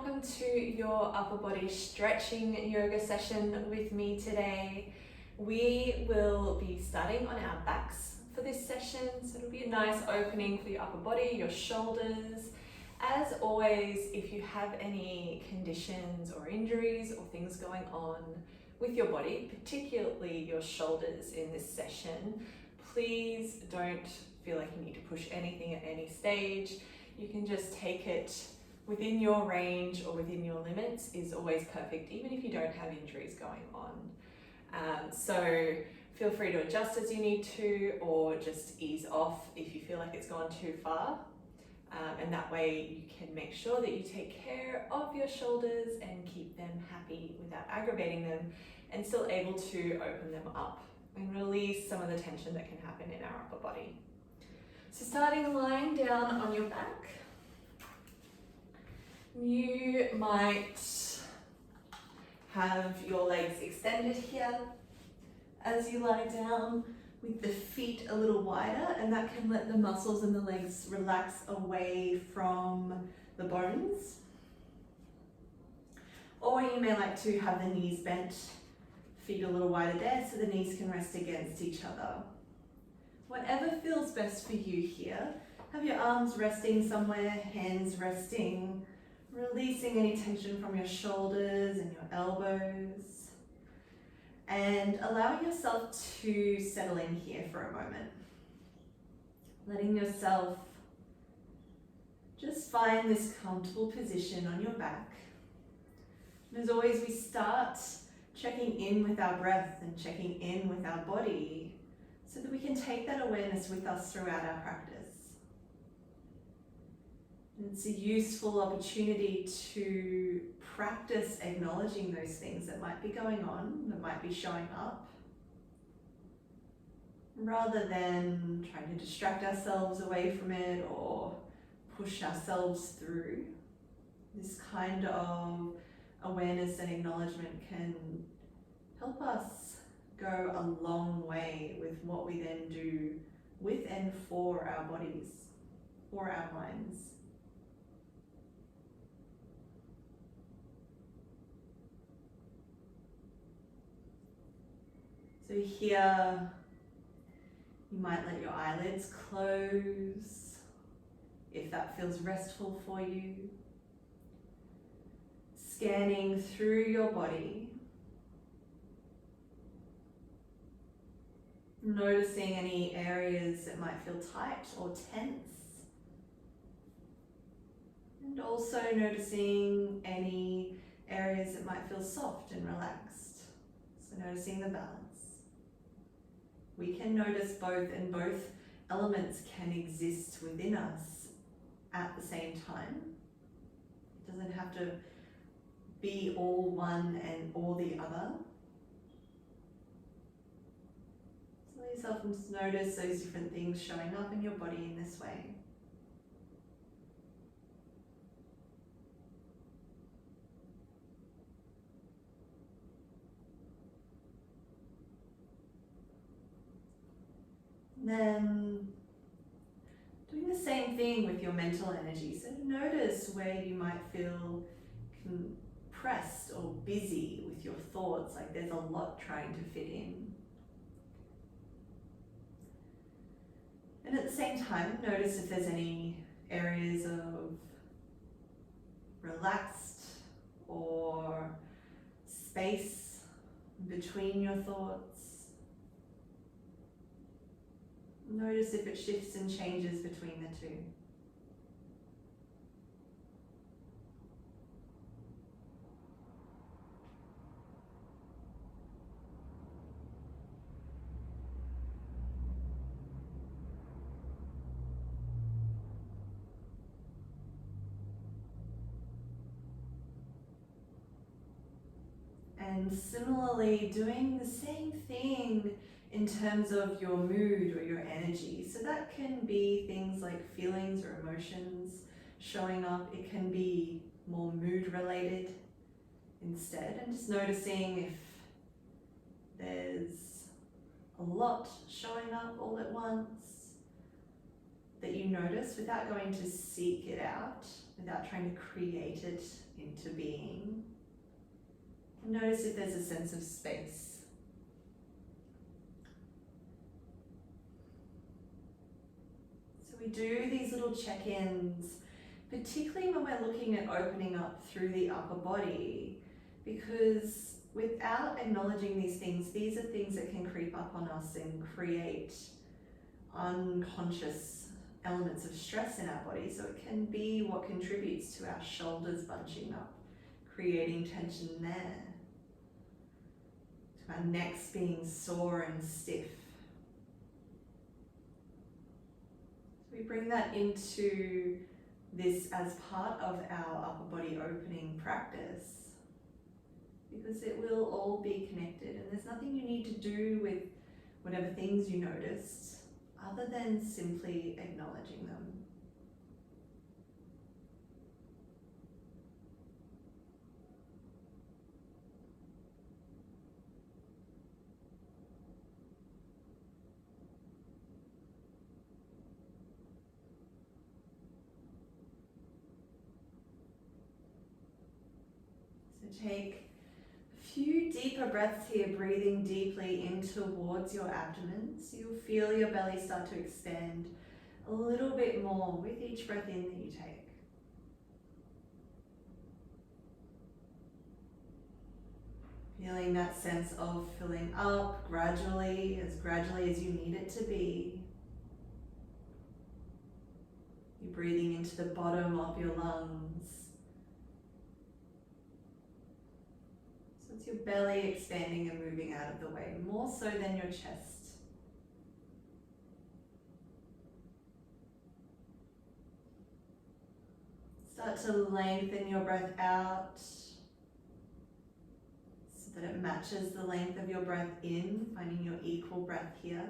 welcome to your upper body stretching yoga session with me today. We will be starting on our backs for this session, so it'll be a nice opening for your upper body, your shoulders. As always, if you have any conditions or injuries or things going on with your body, particularly your shoulders in this session, please don't feel like you need to push anything at any stage. You can just take it within your range or within your limits is always perfect, even if you don't have injuries going on. So feel free to adjust as you need to, or just ease off if you feel like it's gone too far. And that way you can make sure that you take care of your shoulders and keep them happy without aggravating them, and still able to open them up and release some of the tension that can happen in our upper body. So starting lying down on your back, you might have your legs extended here as you lie down, with the feet a little wider, and that can let the muscles in the legs relax away from the bones. Or you may like to have the knees bent, feet a little wider there, so the knees can rest against each other. Whatever feels best for you here. Have your arms resting somewhere, hands resting, releasing any tension from your shoulders and your elbows, and allowing yourself to settle in here for a moment. Letting yourself just find this comfortable position on your back. And as always, we start checking in with our breath and checking in with our body so that we can take that awareness with us throughout our practice. It's a useful opportunity to practice acknowledging those things that might be going on, that might be showing up, rather than trying to distract ourselves away from it or push ourselves through. This kind of awareness and acknowledgement can help us go a long way with what we then do with and for our bodies, for our minds. So here, you might let your eyelids close if that feels restful for you. Scanning through your body, noticing any areas that might feel tight or tense, and also noticing any areas that might feel soft and relaxed. So noticing the balance. We can notice both, and both elements can exist within us at the same time. It doesn't have to be all one and all the other. So let yourself just notice those different things showing up in your body in this way. Then doing the same thing with your mental energy. So notice where you might feel compressed or busy with your thoughts, like there's a lot trying to fit in. And at the same time, notice if there's any areas of relaxed or space between your thoughts. Notice if it shifts and changes between the two. And similarly, doing the same thing in terms of your mood or your energy. So that can be things like feelings or emotions showing up. It can be more mood related instead. And just noticing if there's a lot showing up all at once that you notice without going to seek it out, without trying to create it into being. Notice if there's a sense of space. So we do these little check-ins, particularly when we're looking at opening up through the upper body, because without acknowledging these things, these are things that can creep up on us and create unconscious elements of stress in our body. So it can be what contributes to our shoulders bunching up, creating tension there, to our necks being sore and stiff. So we bring that into this as part of our upper body opening practice, because it will all be connected, and there's nothing you need to do with whatever things you noticed other than simply acknowledging them. So take a few deeper breaths here, breathing deeply in towards your abdomen. So you'll feel your belly start to expand a little bit more with each breath in that you take. Feeling that sense of filling up gradually as you need it to be. You're breathing into the bottom of your lungs. So it's your belly expanding and moving out of the way, more so than your chest. Start to lengthen your breath out so that it matches the length of your breath in, finding your equal breath here.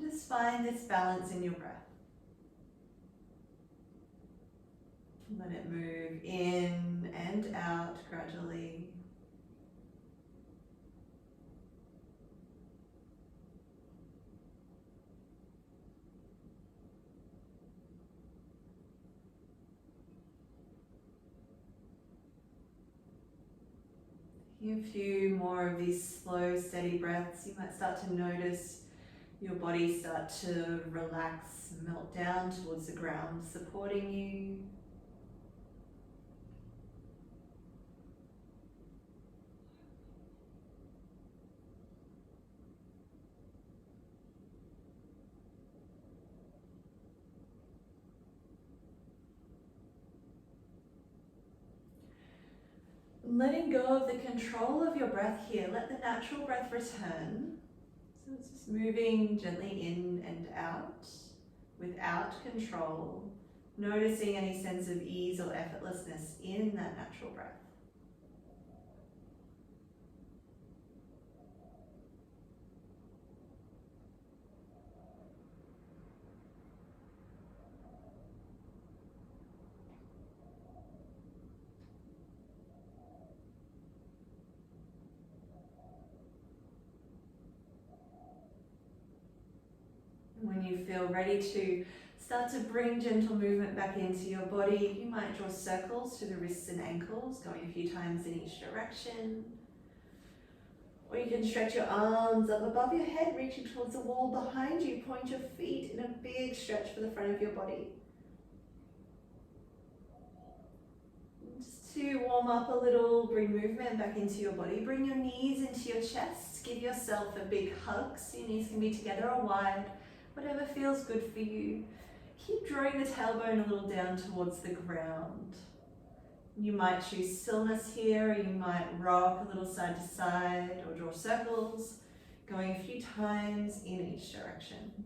Just find this balance in your breath. Let it move in and out gradually. A few more of these slow, steady breaths. You might start to notice your body start to relax, melt down towards the ground, supporting you. Letting go of the control of your breath here. Let the natural breath return. So it's just moving gently in and out without control. Noticing any sense of ease or effortlessness in that natural breath. When you feel ready to start to bring gentle movement back into your body, you might draw circles to the wrists and ankles, going a few times in each direction. Or you can stretch your arms up above your head, reaching towards the wall behind you. Point your feet in a big stretch for the front of your body. Just to warm up a little, bring movement back into your body. Bring your knees into your chest. Give yourself a big hug so your knees can be together or wide. Whatever feels good for you. Keep drawing the tailbone a little down towards the ground. You might choose stillness here, or you might rock a little side to side or draw circles, going a few times in each direction.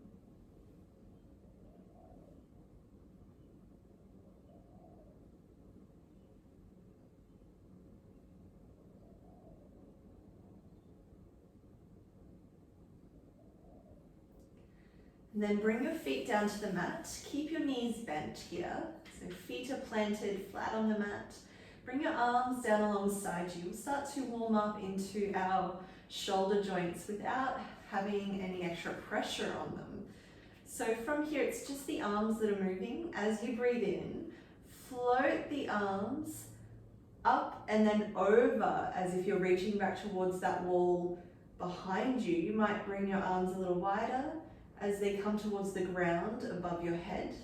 And then bring your feet down to the mat. Keep your knees bent here. So feet are planted flat on the mat. Bring your arms down alongside you. We'll start to warm up into our shoulder joints without having any extra pressure on them. So from here, it's just the arms that are moving. As you breathe in, float the arms up and then over as if you're reaching back towards that wall behind you. You might bring your arms a little wider as they come towards the ground above your head.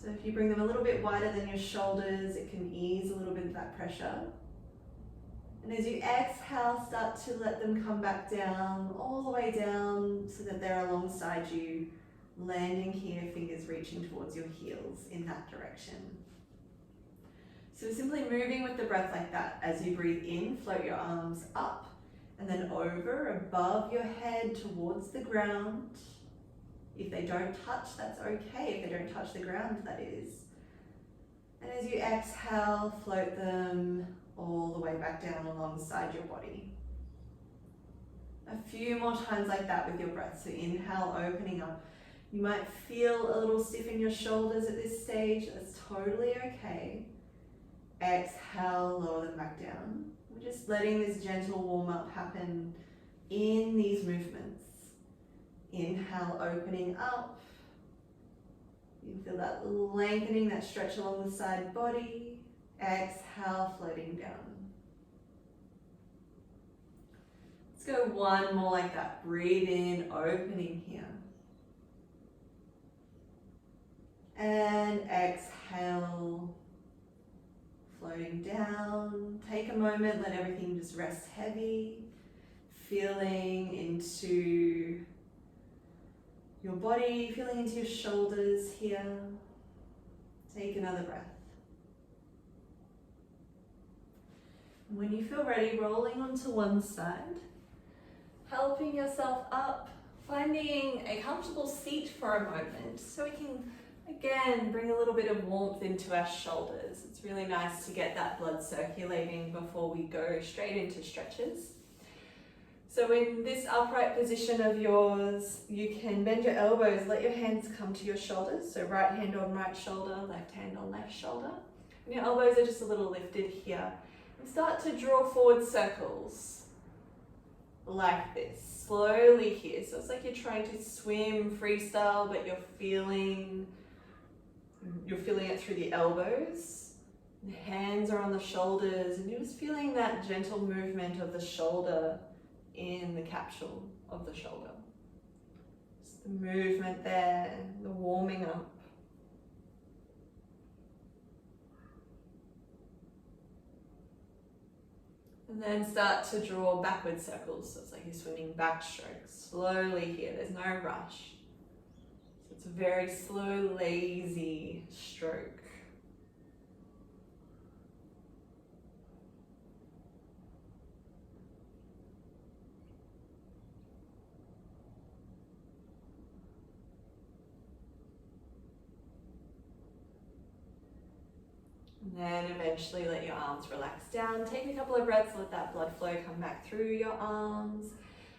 So if you bring them a little bit wider than your shoulders, it can ease a little bit of that pressure. And as you exhale, start to let them come back down, all the way down so that they're alongside you, landing here, fingers reaching towards your heels in that direction. So simply moving with the breath like that. As you breathe in, float your arms up and then over, above your head, towards the ground. If they don't touch, that's okay. If they don't touch the ground, that is. And as you exhale, float them all the way back down alongside your body. A few more times like that with your breath. So inhale, opening up. You might feel a little stiff in your shoulders at this stage. That's totally okay. Exhale, lower them back down. We're just letting this gentle warm up happen in these movements. Inhale, opening up. You feel that lengthening, that stretch along the side body. Exhale, floating down. Let's go one more like that. Breathe in, opening here. And exhale, floating down. Take a moment, let everything just rest heavy. Feeling into your body, feeling into your shoulders here. Take another breath. When you feel ready, rolling onto one side, helping yourself up, finding a comfortable seat for a moment so we can again bring a little bit of warmth into our shoulders. It's really nice to get that blood circulating before we go straight into stretches. So in this upright position of yours, you can bend your elbows, let your hands come to your shoulders. So right hand on right shoulder, left hand on left shoulder. And your elbows are just a little lifted here. And start to draw forward circles like this, slowly here. So it's like you're trying to swim freestyle, but you're feeling it through the elbows. The hands are on the shoulders, and you're just feeling that gentle movement of the shoulder in the capsule of the shoulder. Just the movement there, the warming up. And then start to draw backward circles. So it's like you're swimming backstrokes. Slowly here, there's no rush. So it's a very slow, lazy stroke. And then eventually let your arms relax down. Take a couple of breaths, let that blood flow come back through your arms.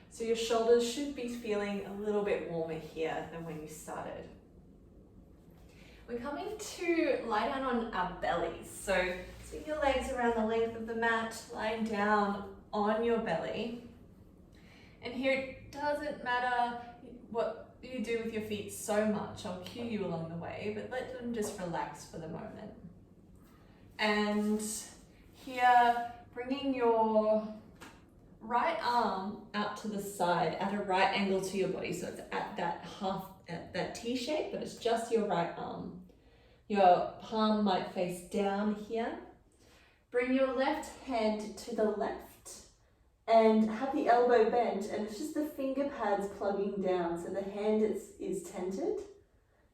So your shoulders should be feeling a little bit warmer here than when you started. We're coming to lie down on our bellies. So swing your legs around the length of the mat, lying down on your belly. And here it doesn't matter what you do with your feet so much. I'll cue you along the way, but let them just relax for the moment. And here, bringing your right arm out to the side at a right angle to your body. So it's at that T shape, but it's just your right arm. Your palm might face down here. Bring your left hand to the left and have the elbow bent, and it's just the finger pads plugging down. So the hand is tented.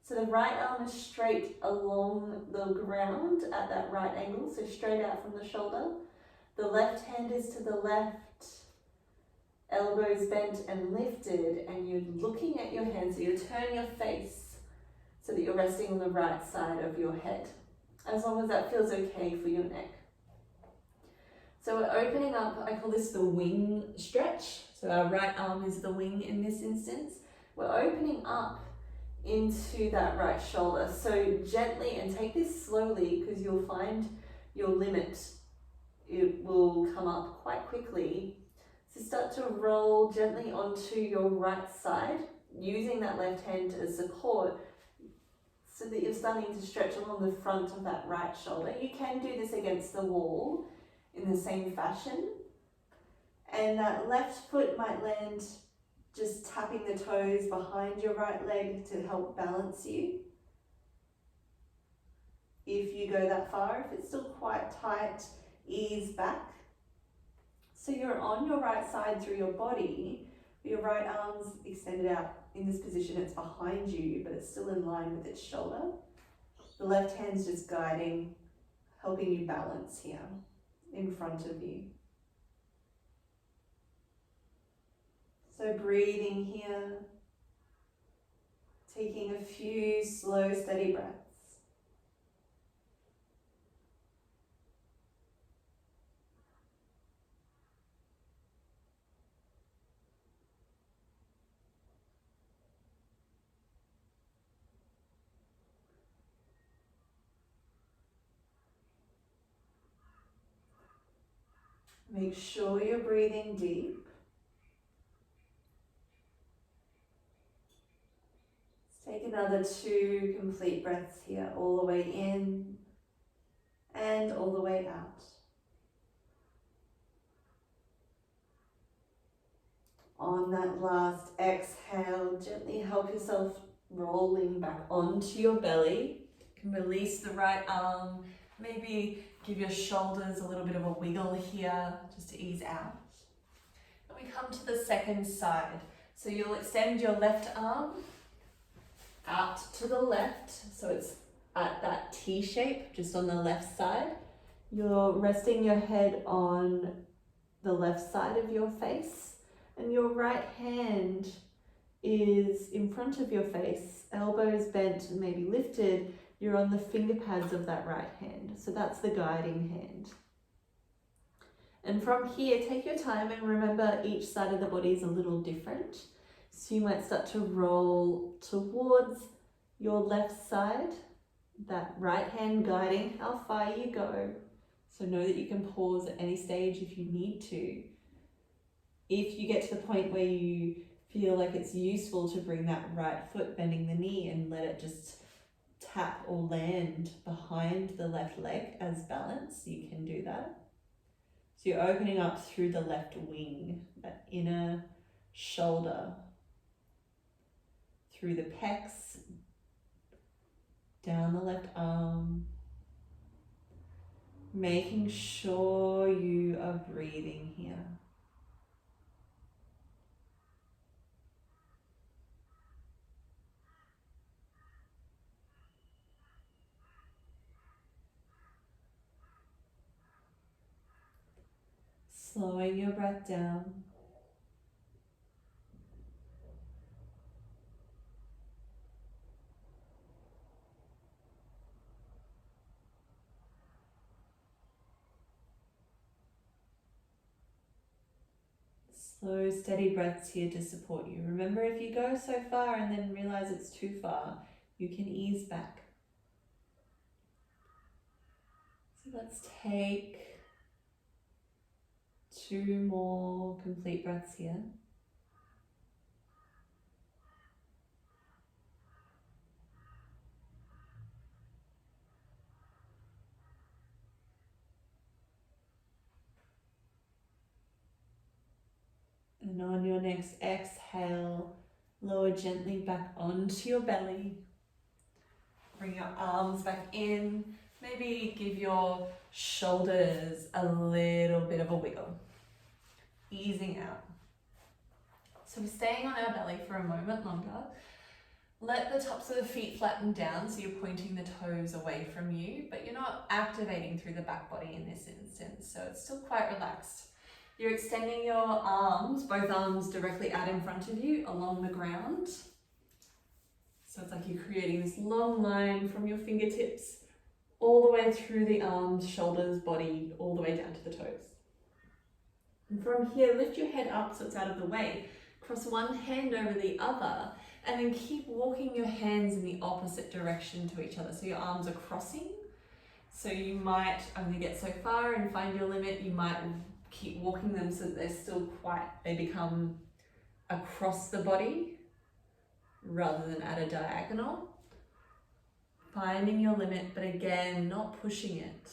So the right arm is straight along the ground at that right angle, so straight out from the shoulder. The left hand is to the left, elbows bent and lifted, and you're looking at your hand, so you're turning your face so that you're resting on the right side of your head, as long as that feels okay for your neck. So we're opening up, I call this the wing stretch. So our right arm is the wing in this instance. we're opening up into that right shoulder. So gently, and take this slowly because you'll find your limit, it will come up quite quickly. So start to roll gently onto your right side, using that left hand as support so that you're starting to stretch along the front of that right shoulder. You can do this against the wall in the same fashion. And that left foot might land just tapping the toes behind your right leg to help balance you. If you go that far, if it's still quite tight, ease back. So you're on your right side through your body, your right arm's extended out in this position. It's behind you, but it's still in line with its shoulder. The left hand's just guiding, helping you balance here in front of you. So breathing here, taking a few slow, steady breaths. Make sure you're breathing deep. Take another 2 complete breaths here, all the way in and all the way out. On that last exhale, gently help yourself rolling back onto your belly. You can release the right arm, maybe give your shoulders a little bit of a wiggle here just to ease out. And we come to the second side. So you'll extend your left arm out to the left, so it's at that T shape, just on the left side. You're resting your head on the left side of your face, and your right hand is in front of your face, elbows bent and maybe lifted. You're on the finger pads of that right hand, so that's the guiding hand. And from here, take your time and remember each side of the body is a little different. So you might start to roll towards your left side, that right hand guiding how far you go. So know that you can pause at any stage if you need to. If you get to the point where you feel like it's useful to bring that right foot bending the knee and let it just tap or land behind the left leg as balance, you can do that. So you're opening up through the left wing, that inner shoulder, through the pecs, down the left arm, making sure you are breathing here. Slowing your breath down. Slow, steady breaths here to support you. Remember, if you go so far and then realize it's too far, you can ease back. So let's take 2 more complete breaths here. And on your next exhale, lower gently back onto your belly. Bring your arms back in. Maybe give your shoulders a little bit of a wiggle. Easing out. So we're staying on our belly for a moment longer. Let the tops of the feet flatten down so you're pointing the toes away from you, but you're not activating through the back body in this instance, so it's still quite relaxed. You're extending your arms, both arms directly out in front of you along the ground. So it's like you're creating this long line from your fingertips all the way through the arms, shoulders, body, all the way down to the toes. And from here, lift your head up so it's out of the way. Cross one hand over the other, and then keep walking your hands in the opposite direction to each other. So your arms are crossing. So you might only get so far and find your limit. You might keep walking them so that they're still they become across the body rather than at a diagonal. Finding your limit, but again, not pushing it.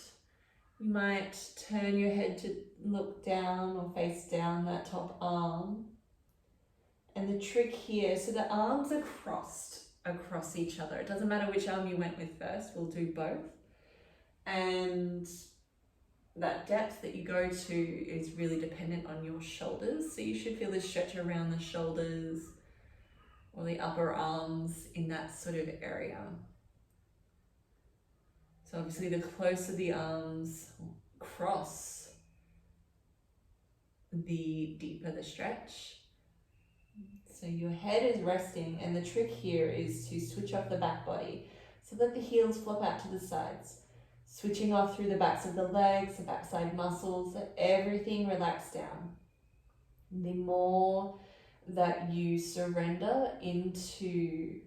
You might turn your head to look down or face down that top arm. And the trick here, so the arms are crossed across each other. It doesn't matter which arm you went with first, we'll do both. And that depth that you go to is really dependent on your shoulders. So you should feel this stretch around the shoulders or the upper arms in that sort of area. So obviously the closer the arms cross, the deeper the stretch. So your head is resting, and the trick here is to switch off the back body so that the heels flop out to the sides. Switching off through the backs of the legs, the backside muscles, let everything relax down. And the more that you surrender into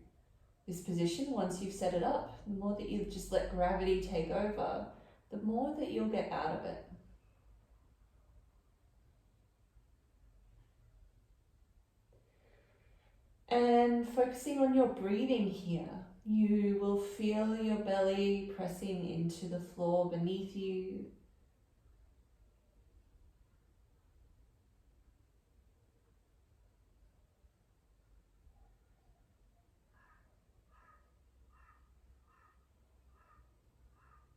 this position, once you've set it up, the more that you just let gravity take over, the more that you'll get out of it. And focusing on your breathing here, you will feel your belly pressing into the floor beneath you.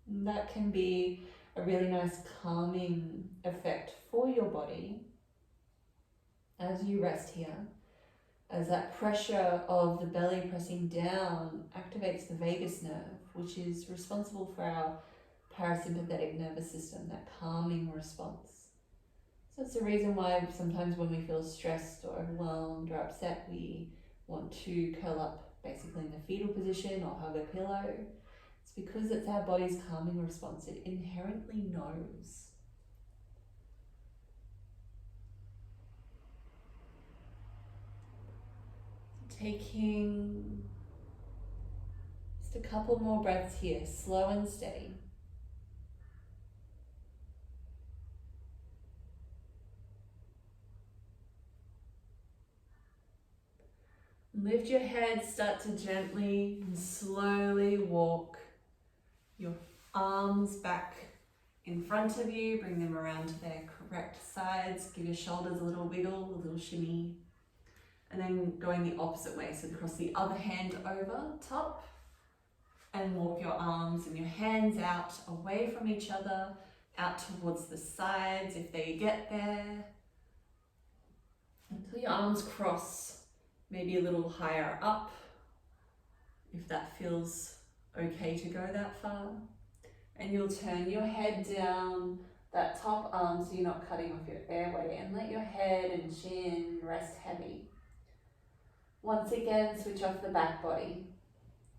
And that can be a really nice calming effect for your body as you rest here, as that pressure of the belly pressing down activates the vagus nerve, which is responsible for our parasympathetic nervous system, that calming response. So it's the reason why sometimes when we feel stressed or overwhelmed or upset, we want to curl up basically in the fetal position or hug a pillow. It's because it's our body's calming response. It inherently knows. Taking just a couple more breaths here, slow and steady. Lift your head, start to gently and slowly walk your arms back in front of you, bring them around to their correct sides, give your shoulders a little wiggle, a little shimmy. And then going the opposite way, so cross the other hand over top and walk your arms and your hands out away from each other, out towards the sides if they get there, until your arms cross, maybe a little higher up, if that feels okay to go that far. And you'll turn your head down that top arm so you're not cutting off your airway, and let your head and chin rest heavy. Once again, switch off the back body.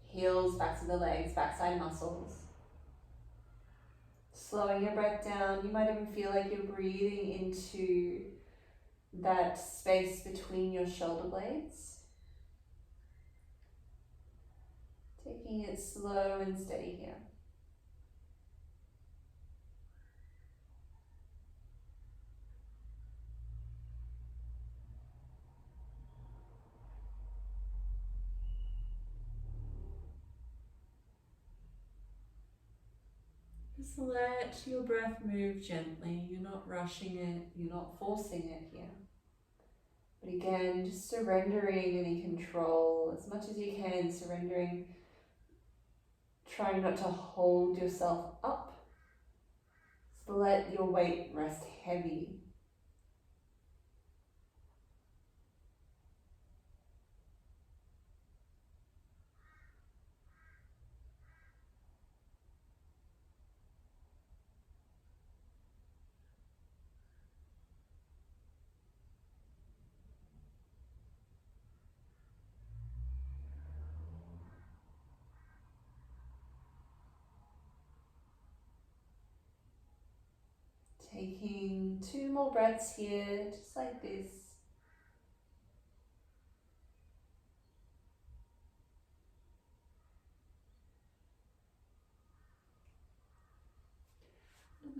Heels, backs of the legs, backside muscles. Slowing your breath down. You might even feel like you're breathing into that space between your shoulder blades. Taking it slow and steady here. Just let your breath move gently. You're not rushing it, you're not forcing it here. But again, just surrendering any control as much as you can, surrendering, trying not to hold yourself up. Just let your weight rest heavy. Taking 2 more breaths here, just like this.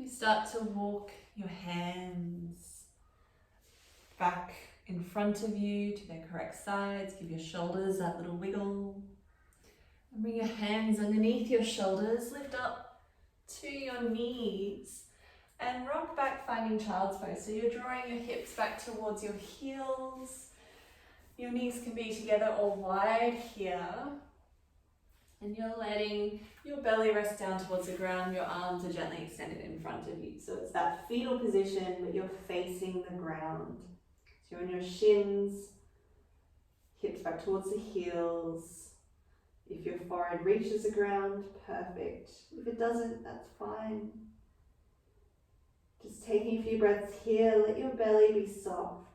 You start to walk your hands back in front of you to their correct sides. Give your shoulders that little wiggle. And bring your hands underneath your shoulders. Lift up to your knees and rock back, finding child's pose. So you're drawing your hips back towards your heels. Your knees can be together or wide here. And you're letting your belly rest down towards the ground. Your arms are gently extended in front of you. So it's that fetal position, but you're facing the ground. So you're on your shins, hips back towards the heels. If your forehead reaches the ground, perfect. If it doesn't, that's fine. Just taking a few breaths here, let your belly be soft.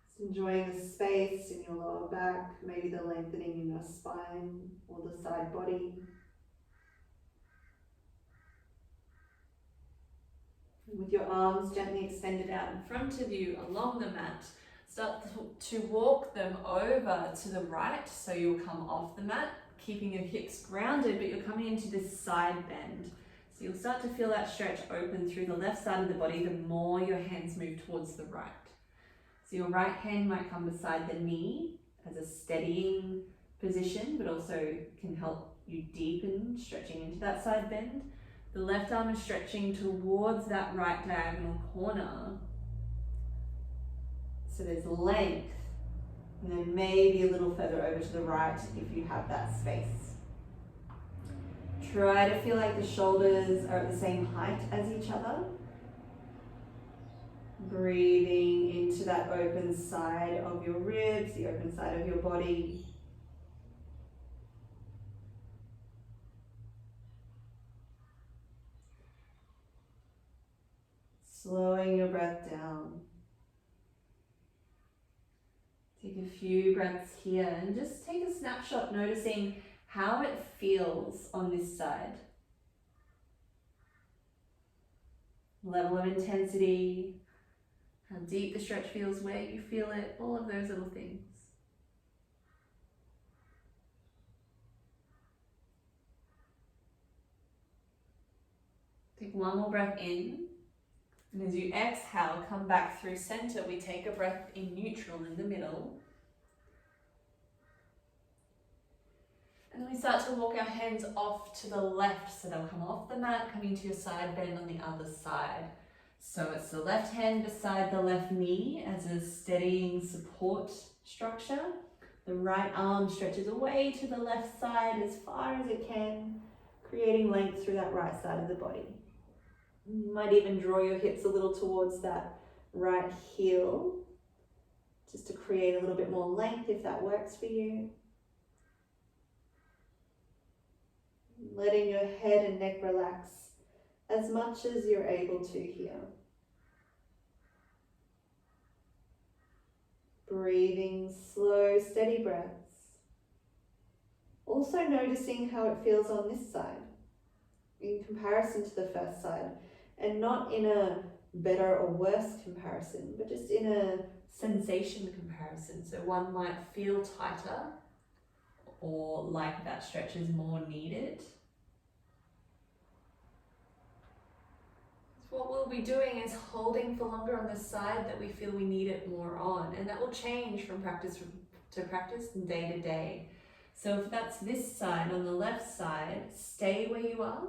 Just enjoying the space in your lower back, maybe the lengthening in your spine or the side body. And with your arms gently extended out in front of you along the mat, start to walk them over to the right, so you'll come off the mat, keeping your hips grounded, but you're coming into this side bend. So you'll start to feel that stretch open through the left side of the body the more your hands move towards the right. So your right hand might come beside the knee as a steadying position, but also can help you deepen, stretching into that side bend. The left arm is stretching towards that right diagonal corner. So there's length, and then maybe a little further over to the right if you have that space. Try to feel like the shoulders are at the same height as each other. Breathing into that open side of your ribs, the open side of your body. Slowing your breath down. Take a few breaths here and just take a snapshot, noticing how it feels on this side. Level of intensity, how deep the stretch feels, where you feel it, all of those little things. Take one more breath in. And as you exhale, come back through center. We take a breath in neutral in the middle. And then we start to walk our hands off to the left. So they'll come off the mat, coming to your side bend on the other side. So it's the left hand beside the left knee as a steadying support structure. The right arm stretches away to the left side as far as it can, creating length through that right side of the body. You might even draw your hips a little towards that right heel, just to create a little bit more length if that works for you. Letting your head and neck relax as much as you're able to here. Breathing slow, steady breaths. Also noticing how it feels on this side in comparison to the first side, and not in a better or worse comparison, but just in a sensation comparison. So one might feel tighter or like that stretch is more needed. So what we'll be doing is holding for longer on the side that we feel we need it more on, and that will change from practice to practice and day to day. So if that's this side, on the left side, stay where you are.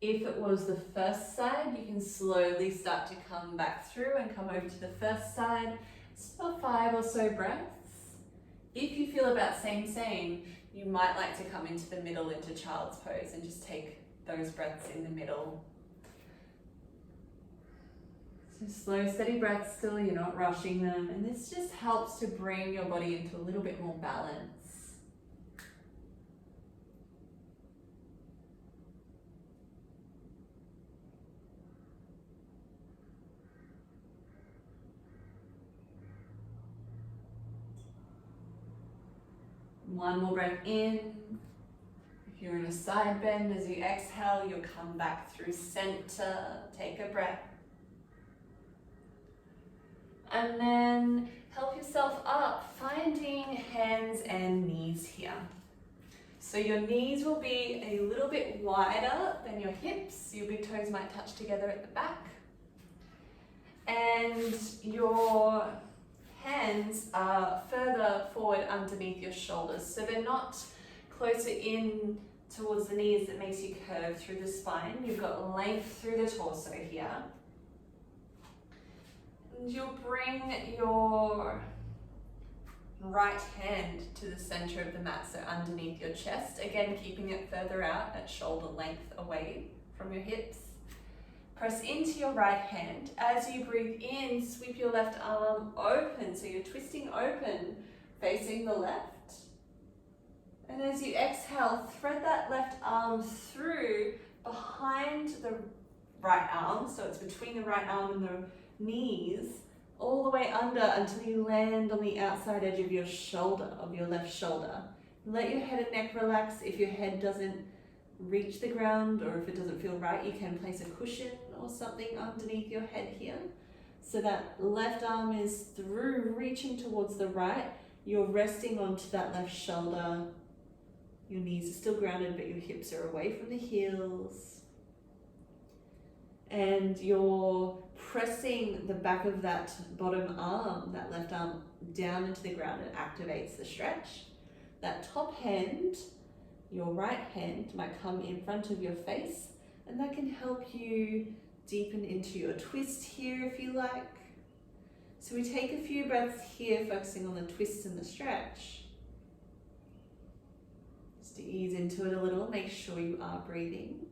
If it was the first side, you can slowly start to come back through and come over to the first side. Just for 5 or so breaths. If you feel about same, you might like to come into the middle into child's pose and just take those breaths in the middle. So slow, steady breaths still, you're not rushing them. And this just helps to bring your body into a little bit more balance. One more breath in. If you're in a side bend, as you exhale, you'll come back through center. Take a breath. And then help yourself up, finding hands and knees here. So your knees will be a little bit wider than your hips. Your big toes might touch together at the back. And your hands are further forward underneath your shoulders. So they're not closer in towards the knees that makes you curve through the spine. You've got length through the torso here. And you'll bring your right hand to the center of the mat, so underneath your chest. Again, keeping it further out at shoulder length away from your hips. Press into your right hand. As you breathe in, sweep your left arm open, so you're twisting open, facing the left. And as you exhale, thread that left arm through behind the right arm, so it's between the right arm and the knees, all the way under until you land on the outside edge of your shoulder, of your left shoulder. Let your head and neck relax. If your head doesn't reach the ground or if it doesn't feel right, you can place a cushion or something underneath your head here. So that left arm is through, reaching towards the right. You're resting onto that left shoulder. Your knees are still grounded, but your hips are away from the heels. And you're pressing the back of that bottom arm, that left arm, down into the ground. It activates the stretch. That top hand, your right hand, might come in front of your face, and that can help you deepen into your twist here if you like. So we take a few breaths here, focusing on the twist and the stretch. Just to ease into it a little, make sure you are breathing.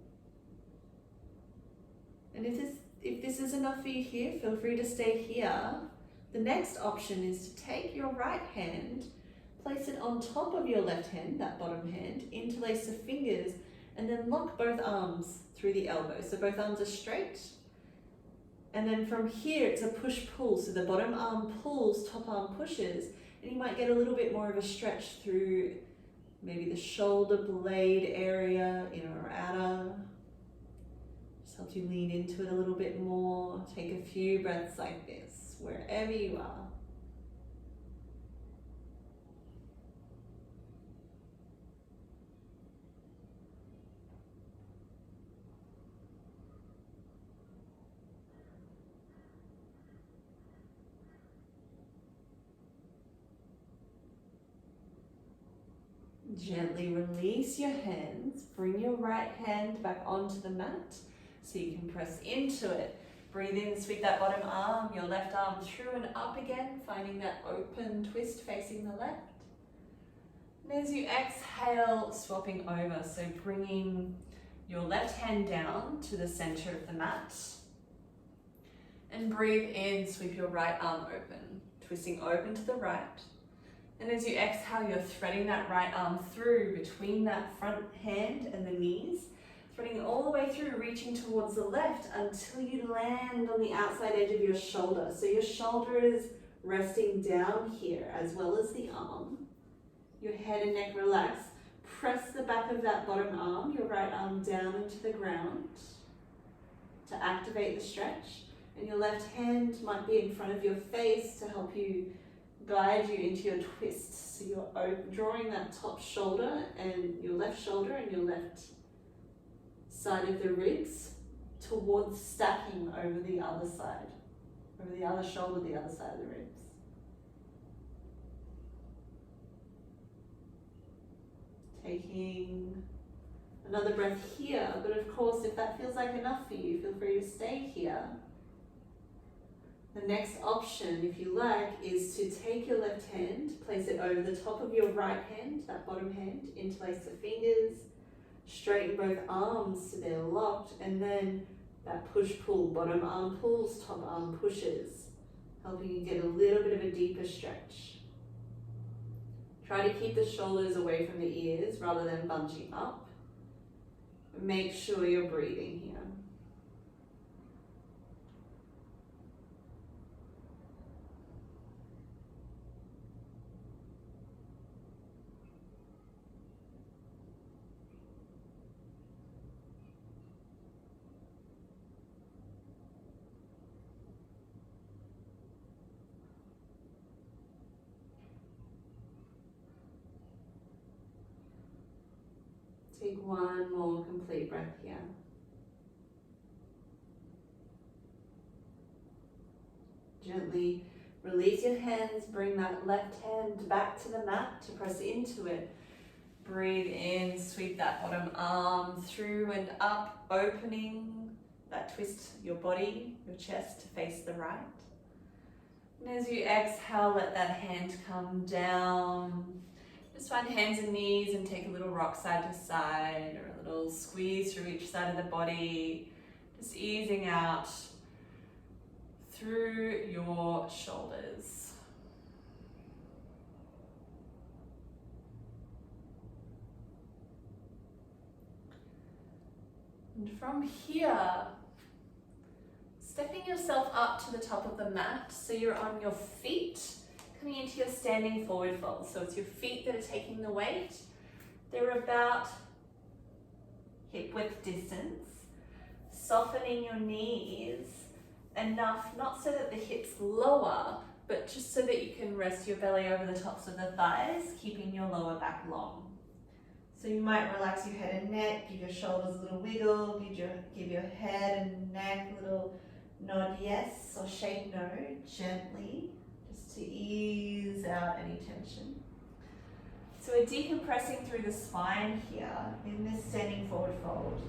And if this is enough for you here, feel free to stay here. The next option is to take your right hand, place it on top of your left hand, that bottom hand, interlace the fingers, and then lock both arms through the elbow. So both arms are straight. And then from here, it's a push-pull. So the bottom arm pulls, top arm pushes, and you might get a little bit more of a stretch through maybe the shoulder blade area, inner or outer. Just helps you lean into it a little bit more. Take a few breaths like this, wherever you are. Gently release your hands. Bring your right hand back onto the mat so you can press into it. Breathe in, sweep that bottom arm, your left arm through and up again, finding that open twist facing the left. And as you exhale, swapping over, so bringing your left hand down to the center of the mat. And breathe in, sweep your right arm open, twisting open to the right. And as you exhale, you're threading that right arm through between that front hand and the knees, threading all the way through, reaching towards the left until you land on the outside edge of your shoulder. So your shoulder is resting down here as well as the arm. Your head and neck relax. Press the back of that bottom arm, your right arm, down into the ground to activate the stretch. And your left hand might be in front of your face to help you guide you into your twist. So you're drawing that top shoulder and your left shoulder and your left side of the ribs towards stacking over the other side, over the other shoulder, the other side of the ribs. Taking another breath here, but of course, if that feels like enough for you, feel free to stay here. The next option, if you like, is to take your left hand, place it over the top of your right hand, that bottom hand, interlace the fingers, straighten both arms so they're locked, and then that push-pull, bottom arm pulls, top arm pushes, helping you get a little bit of a deeper stretch. Try to keep the shoulders away from the ears rather than bunching up. Make sure you're breathing here. Take one more complete breath here. Gently release your hands, bring that left hand back to the mat to press into it. Breathe in, sweep that bottom arm through and up, opening that twist your body, your chest to face the right. And as you exhale, let that hand come down. Just find hands and knees and take a little rock side to side or a little squeeze through each side of the body. Just easing out through your shoulders. And from here, stepping yourself up to the top of the mat so you're on your feet, coming into your standing forward fold. So it's your feet that are taking the weight. They're about hip width distance. Softening your knees enough, not so that the hips lower, but just so that you can rest your belly over the tops of the thighs, keeping your lower back long. So you might relax your head and neck, give your shoulders a little wiggle, give your head and neck a little nod yes or shake no, gently, just to ease out any tension. So we're decompressing through the spine here in this standing forward fold.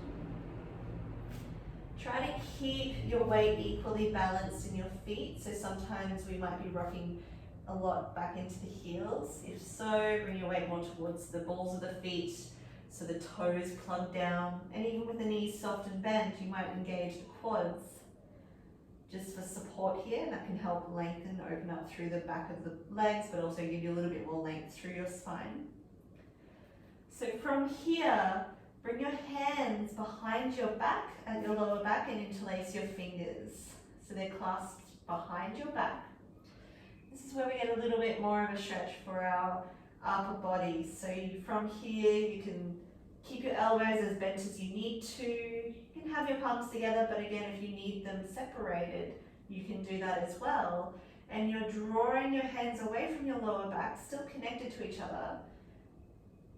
Try to keep your weight equally balanced in your feet. So sometimes we might be rocking a lot back into the heels. If so, bring your weight more towards the balls of the feet so the toes plug down. And even with the knees soft and bent, you might engage the quads just for support here. And that can help lengthen, open up through the back of the legs, but also give you a little bit more length through your spine. So from here, bring your hands behind your back, at your lower back, and interlace your fingers. So they're clasped behind your back. This is where we get a little bit more of a stretch for our upper body. So from here, you can keep your elbows as bent as you need to. You can have your palms together, but again, if you need them separated, you can do that as well. And you're drawing your hands away from your lower back, still connected to each other,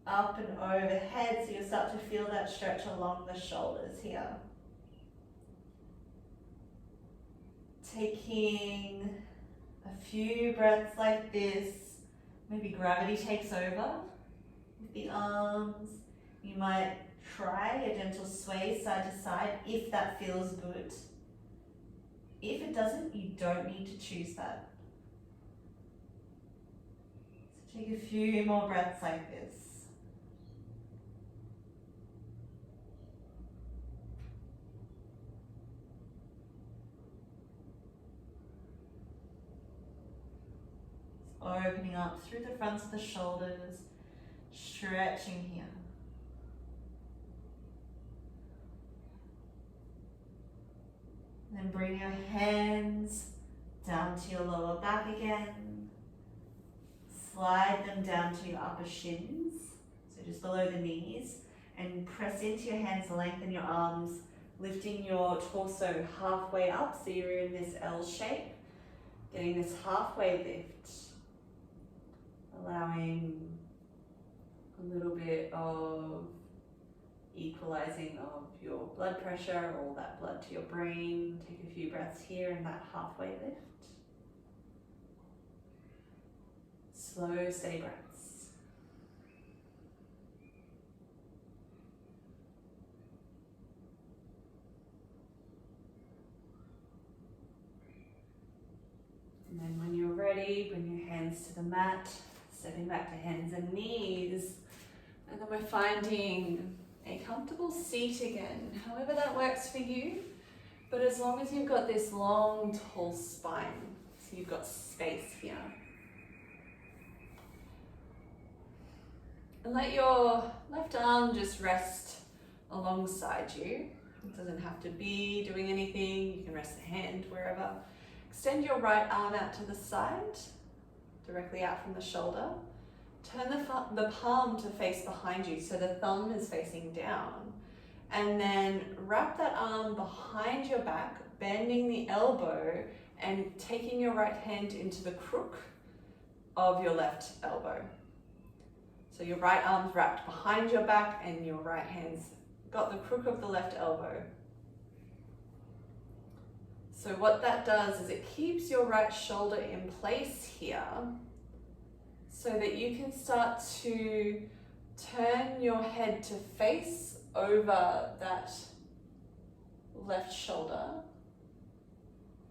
up and overhead, so you'll start to feel that stretch along the shoulders here. Taking a few breaths like this, maybe gravity takes over with the arms. You might try a gentle sway side to side if that feels good. If it doesn't, you don't need to choose that. So take a few more breaths like this. Opening up through the fronts of the shoulders, stretching here. Then bring your hands down to your lower back again. Slide them down to your upper shins, so just below the knees, and press into your hands, lengthen your arms, lifting your torso halfway up, so you're in this L shape, getting this halfway lift. Allowing a little bit of equalizing of your blood pressure, all that blood to your brain. Take a few breaths here in that halfway lift. Slow, steady breaths. And then when you're ready, bring your hands to the mat. Stepping back to hands and knees, and then we're finding a comfortable seat again, however that works for you, but as long as you've got this long, tall spine, so you've got space here. And let your left arm just rest alongside you. It doesn't have to be doing anything, you can rest the hand wherever. Extend your right arm out to the side, directly out from the shoulder. Turn the palm to face behind you, so the thumb is facing down. And then wrap that arm behind your back, bending the elbow and taking your right hand into the crook of your left elbow. So your right arm's wrapped behind your back and your right hand's got the crook of the left elbow. So what that does is it keeps your right shoulder in place here so that you can start to turn your head to face over that left shoulder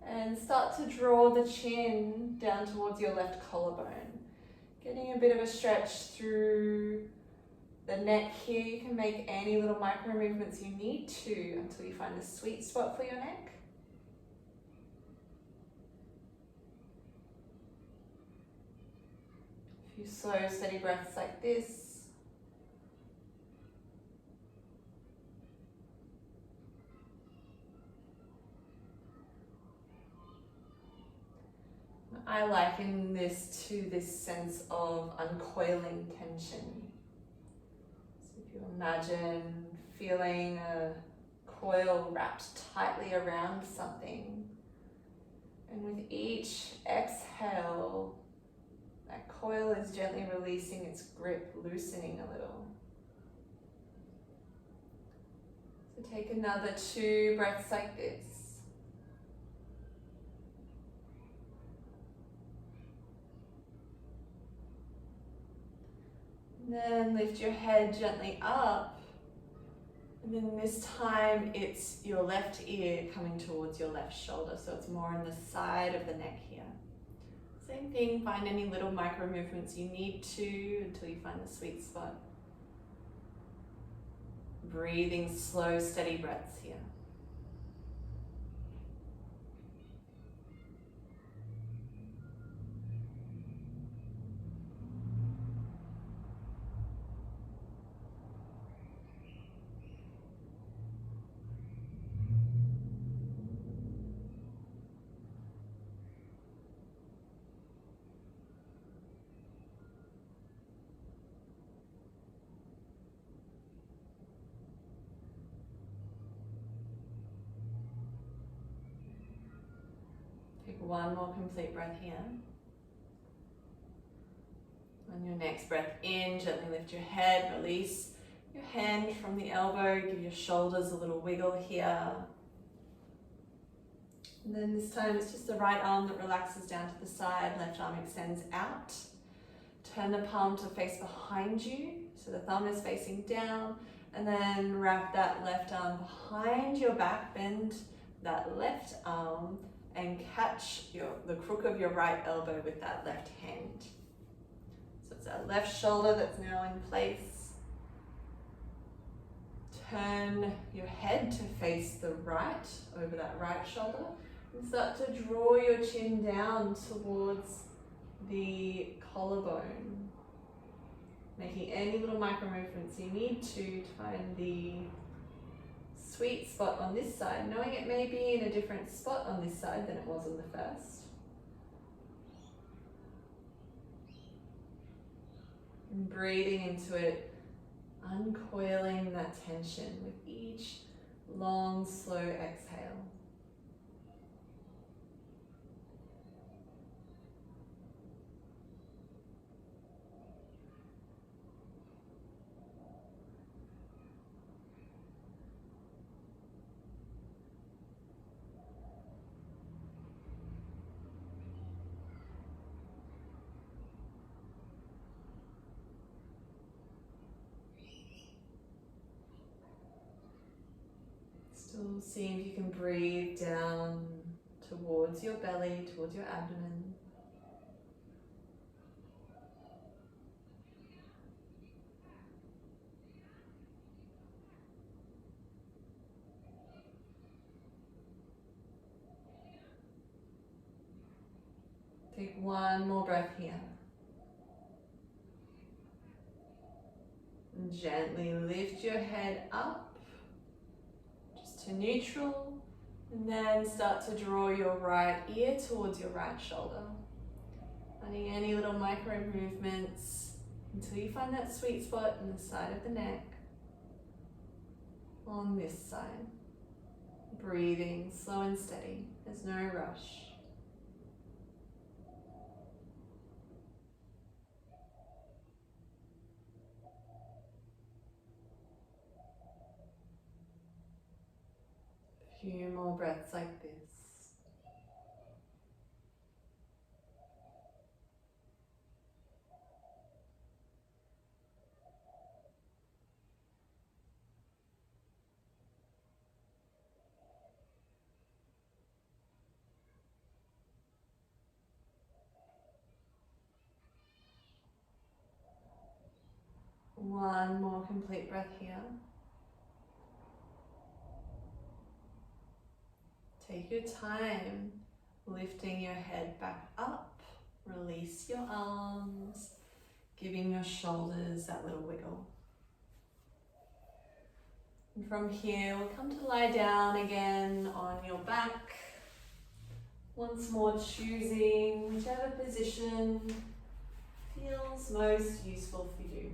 and start to draw the chin down towards your left collarbone. Getting a bit of a stretch through the neck here. You can make any little micro movements you need to until you find the sweet spot for your neck. A few slow, steady breaths like this. I liken this to this sense of uncoiling tension. So if you imagine feeling a coil wrapped tightly around something, and with each exhale, that coil is gently releasing its grip, loosening a little. So take another 2 breaths like this. Then lift your head gently up, and then this time it's your left ear coming towards your left shoulder, so it's more on the side of the neck here. Same thing, find any little micro movements you need to until you find the sweet spot. Breathing slow, steady breaths here. Take one more complete breath here. On your next breath in, gently lift your head, release your hand from the elbow, give your shoulders a little wiggle here. And then this time it's just the right arm that relaxes down to the side, left arm extends out. Turn the palm to face behind you, so the thumb is facing down, and then wrap that left arm behind your back, bend that left arm and catch the crook of your right elbow with that left hand. So it's that left shoulder that's now in place. Turn your head to face the right, over that right shoulder, and start to draw your chin down towards the collarbone. Making any little micro movements you need to find the sweet spot on this side, knowing it may be in a different spot on this side than it was on the first. And breathing into it, uncoiling that tension with each long, slow exhale. Still seeing if you can breathe down towards your belly, towards your abdomen. Take one more breath here. And gently lift your head up to neutral, and then start to draw your right ear towards your right shoulder. Finding any little micro movements until you find that sweet spot in the side of the neck on this side. Breathing slow and steady, there's no rush. Few more breaths like this. One more complete breath here. Take your time lifting your head back up. Release your arms, giving your shoulders that little wiggle. And from here, we'll come to lie down again on your back. Once more choosing whichever position feels most useful for you.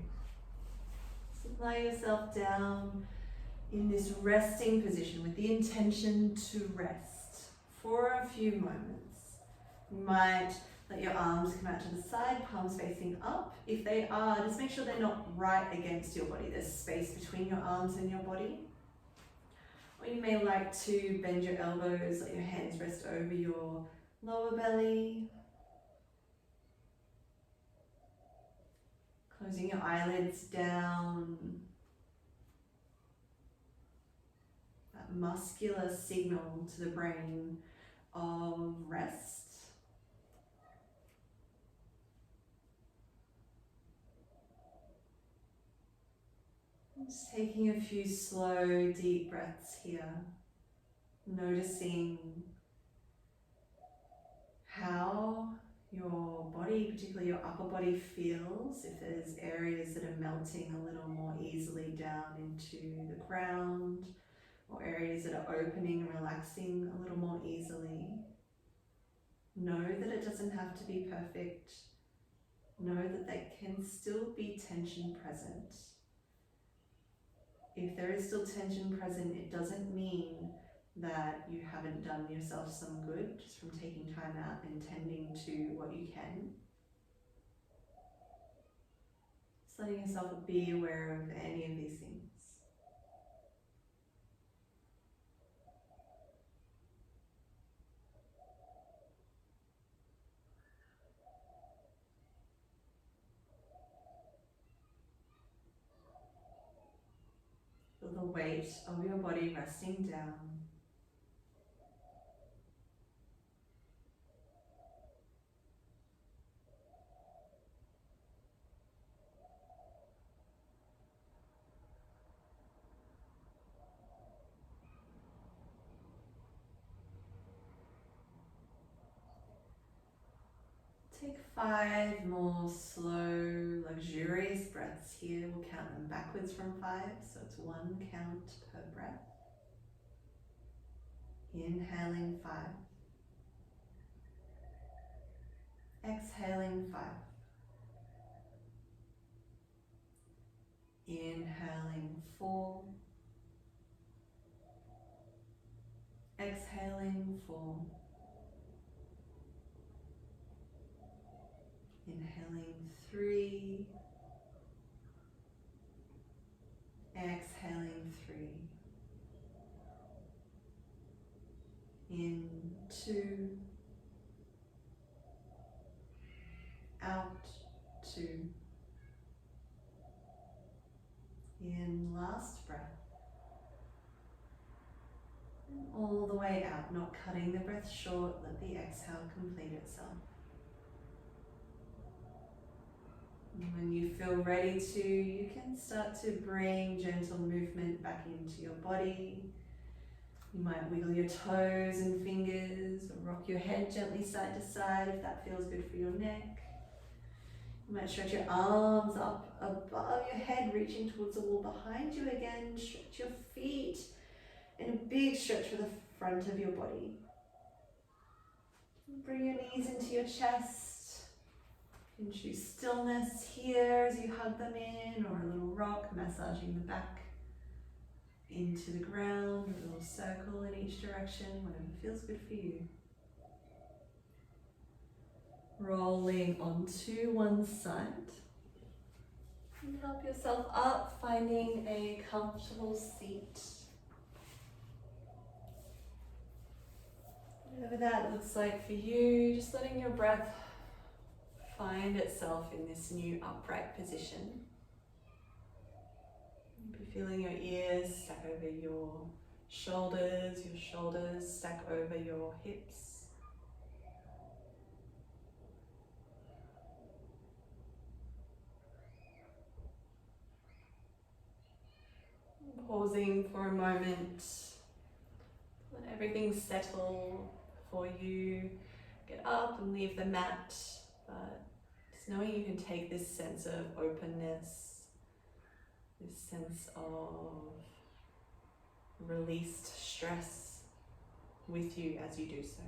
So lie yourself down in this resting position with the intention to rest for a few moments. You might let your arms come out to the side, palms facing up. If they are, just make sure they're not right against your body. There's space between your arms and your body. Or you may like to bend your elbows, let your hands rest over your lower belly. Closing your eyelids down. That muscular signal to the brain of rest. Just taking a few slow, deep breaths here, noticing how your body, particularly your upper body, feels. If there's areas that are melting a little more easily down into the ground, or areas that are opening and relaxing a little more easily. Know that it doesn't have to be perfect. Know that there can still be tension present. If there is still tension present, it doesn't mean that you haven't done yourself some good just from taking time out and tending to what you can. Just letting yourself be aware of any of these things. Feel the weight of your body resting down. Take 5 more slow, luxurious breaths here. We'll count them backwards from 5, so it's 1 count per breath. Inhaling 5. Exhaling 5. Inhaling 4. Exhaling 4. Inhaling 3. Exhaling 3. In 2. Out 2. In last breath. And all the way out, not cutting the breath short, let the exhale complete itself. And when you feel ready to, you can start to bring gentle movement back into your body. You might wiggle your toes and fingers, or rock your head gently side to side if that feels good for your neck. You might stretch your arms up above your head, reaching towards the wall behind you again. Stretch your feet and a big stretch for the front of your body. Bring your knees into your chest. You can choose stillness here as you hug them in, or a little rock massaging the back into the ground, a little circle in each direction, whatever feels good for you. Rolling onto one side. And help yourself up, finding a comfortable seat. Whatever that looks like for you, just letting your breath find itself in this new upright position. Maybe feeling your ears stack over your shoulders stack over your hips. Pausing for a moment, let everything settle before you get up and leave the mat, but just knowing you can take this sense of openness, this sense of released stress with you as you do so.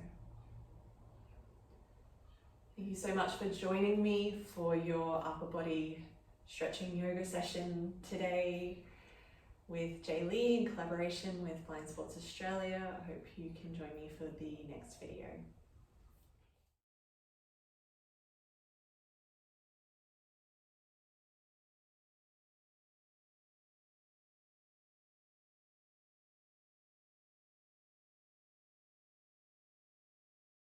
Thank you so much for joining me for your upper body stretching yoga session today with J-Leigh in collaboration with Blind Sports Australia. I hope you can join me for the next video.